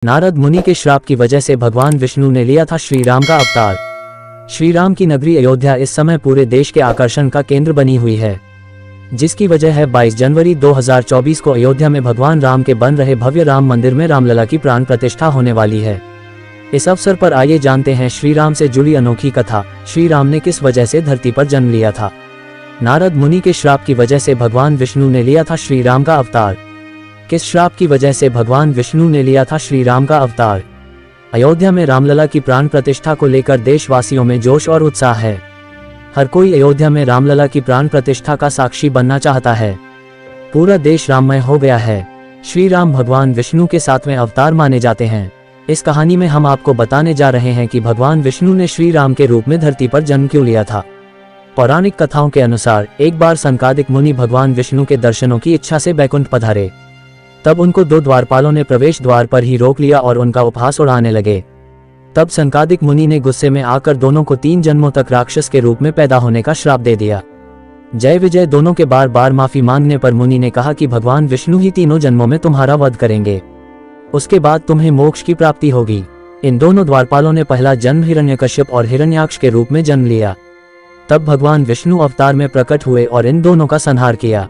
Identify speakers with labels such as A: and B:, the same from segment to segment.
A: नारद मुनि के श्राप की वजह से भगवान विष्णु ने लिया था श्री राम का अवतार। श्री राम की नगरी अयोध्या इस समय पूरे देश के आकर्षण का केंद्र बनी हुई है, जिसकी वजह है 22 जनवरी 2024 को अयोध्या में भगवान राम के बन रहे भव्य राम मंदिर में रामलला की प्राण प्रतिष्ठा होने वाली है। इस अवसर पर आइए जानते हैं श्री राम से जुड़ी अनोखी कथा। श्री राम ने किस वजह से धरती पर जन्म लिया था? नारद मुनि के श्राप की वजह से भगवान विष्णु ने लिया था श्री राम का अवतार। किस श्राप की वजह से भगवान विष्णु ने लिया था श्री राम का अवतार? अयोध्या में रामलला की प्राण प्रतिष्ठा को लेकर देशवासियों में जोश और उत्साह है। हर कोई अयोध्या में रामलला की प्राण प्रतिष्ठा का साक्षी बनना चाहता है। पूरा देश राममय हो गया है। श्री राम भगवान विष्णु के 7वें अवतार माने जाते हैं। इस कहानी में हम आपको बताने जा रहे हैं कि भगवान विष्णु ने श्री राम के रूप में धरती पर जन्म क्यों लिया था। पौराणिक कथाओं के अनुसार एक बार सनकादिक मुनि भगवान विष्णु के दर्शनों की इच्छा से बैकुंठ पधारे। तब उनको 2 द्वारपालों ने प्रवेश द्वार पर ही रोक लिया और उनका उपहास उड़ाने लगे। तब सनकादिक मुनि ने गुस्से में आकर दोनों को 3 जन्मों तक राक्षस के रूप में पैदा होने का श्राप दे दिया। जय विजय दोनों के बार बार माफी मांगने पर मुनि ने कहा कि भगवान विष्णु ही 3 जन्मों में तुम्हारा वध करेंगे, उसके बाद तुम्हें मोक्ष की प्राप्ति होगी। इन दोनों द्वारपालों ने पहला जन्म हिरण्यकश्यप और हिरण्याक्ष के रूप में जन्म लिया। तब भगवान विष्णु अवतार में प्रकट हुए और इन दोनों का संहार किया।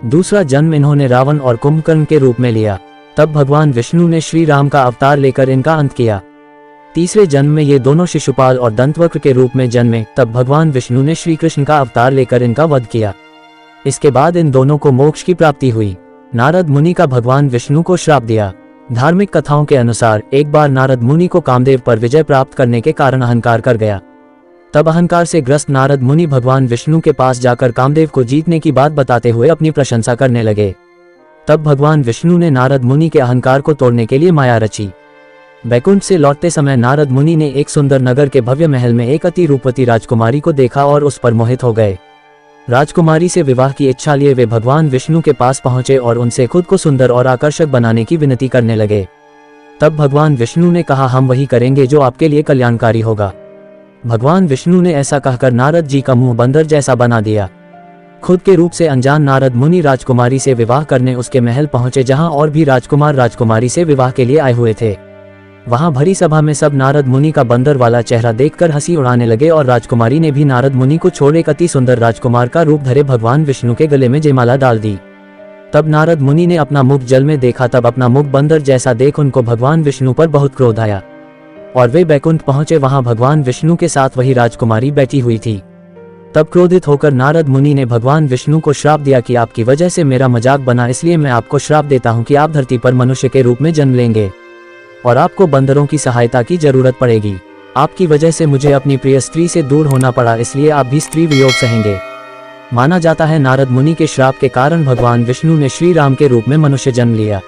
A: दूसरा जन्म इन्होंने रावण और कुंभकर्ण के रूप में लिया। तब भगवान विष्णु ने श्री राम का अवतार लेकर इनका अंत किया। तीसरे जन्म में ये दोनों शिशुपाल और दंतवक्र के रूप में जन्मे। तब भगवान विष्णु ने श्री कृष्ण का अवतार लेकर इनका वध किया। इसके बाद इन दोनों को मोक्ष की प्राप्ति हुई। नारद मुनि का भगवान विष्णु को श्राप दिया। धार्मिक कथाओं के अनुसार एक बार नारद मुनि को कामदेव पर विजय प्राप्त करने के कारण अहंकार कर गया। तब अहंकार से ग्रस्त नारद मुनि भगवान विष्णु के पास जाकर कामदेव को जीतने की बात बताते हुए अपनी प्रशंसा करने लगे। तब भगवान विष्णु ने नारद मुनि के अहंकार को तोड़ने के लिए माया रची। बैकुंठ से लौटते समय नारद मुनि ने एक सुंदर नगर के भव्य महल में एक अति रूपवती राजकुमारी को देखा और उस पर मोहित हो गए। राजकुमारी से विवाह की इच्छा लिए वे भगवान विष्णु के पास पहुंचे और उनसे खुद को सुंदर और आकर्षक बनाने की विनती करने लगे। तब भगवान विष्णु ने कहा, हम वही करेंगे जो आपके लिए कल्याणकारी होगा। भगवान विष्णु ने ऐसा कहकर नारद जी का मुंह बंदर जैसा बना दिया। खुद के रूप से अनजान नारद मुनि राजकुमारी से विवाह करने उसके महल पहुंचे, जहां और भी राजकुमार राजकुमारी से विवाह के लिए आए हुए थे। वहां भरी सभा में सब नारद मुनि का बंदर वाला चेहरा देखकर हंसी उड़ाने लगे और राजकुमारी ने भी नारद मुनि को छोड़ एक अति सुंदर राजकुमार का रूप धरे भगवान विष्णु के गले में जयमाला डाल दी। तब नारद मुनि ने अपना मुख जल में देखा। तब अपना मुख बंदर जैसा देख उनको भगवान विष्णु पर बहुत क्रोध आया और वे बैकुंठ पहुंचे। वहां भगवान विष्णु के साथ वही राजकुमारी बैठी हुई थी। तब क्रोधित होकर नारद मुनि ने भगवान विष्णु को श्राप दिया कि आपकी वजह से मेरा मजाक बना, इसलिए मैं आपको श्राप देता हूं कि आप धरती पर मनुष्य के रूप में जन्म लेंगे और आपको बंदरों की सहायता की जरूरत पड़ेगी। आपकी वजह से मुझे अपनी प्रिय स्त्री से दूर होना पड़ा, इसलिए आप भी स्त्री वियोग सहेंगे। माना जाता है नारद मुनि के श्राप के कारण भगवान विष्णु ने श्री राम के रूप में मनुष्य जन्म लिया।